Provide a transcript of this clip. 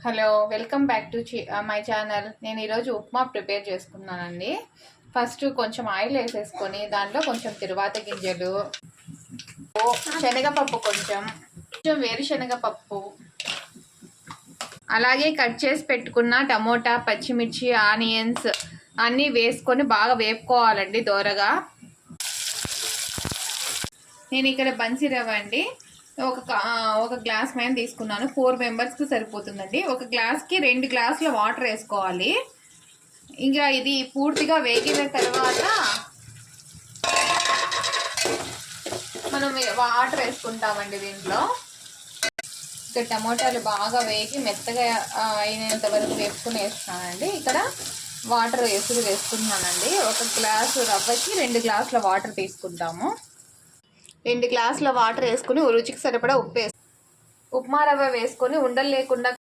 Hello, welcome back to my channel. నేను ఈరోజు upma prepare చేసుకున్నానండి. ఫస్ట్ కొంచెం ఆయిల్ వేసేసుకొని దాంట్లో కొంచెం తిరువాత గింజలు, శనగపప్పు, కొంచెం వేరుశనగపప్పు, అలాగే కట్ చేసి పెట్టుకున్న టమోటా, పచ్చిమిర్చి, ఆనియన్స్ అన్నీ వేసుకొని బాగా వేపుకోవాలండి దోరగా. నేను ఇక్కడ బన్సీ రవ్వ అండి ఒక గ్లాస్ మీద తీసుకున్నాను. 4 మెంబర్స్కి సరిపోతుందండి. ఒక గ్లాస్కి 2 గ్లాసుల వాటర్ వేసుకోవాలి. ఇంకా ఇది పూర్తిగా వేగిన తర్వాత మనం వాటర్ వేసుకుంటామండి. దీంట్లో ఇక్కడ టమోటాలు బాగా వేగి మెత్తగా అయినంత వరకు వేసుకుని వేస్తున్నానండి. ఇక్కడ వాటర్ వేసుకుంటున్నానండి. ఒక గ్లాసు రవ్వకి 2 గ్లాసుల వాటర్ తీసుకుంటాము. 2 గ్లాసుల వాటర్ వేసుకుని రుచికి సరిపడా ఉప్మా రవ్వ వేసుకొని ఉండలు లేకుండా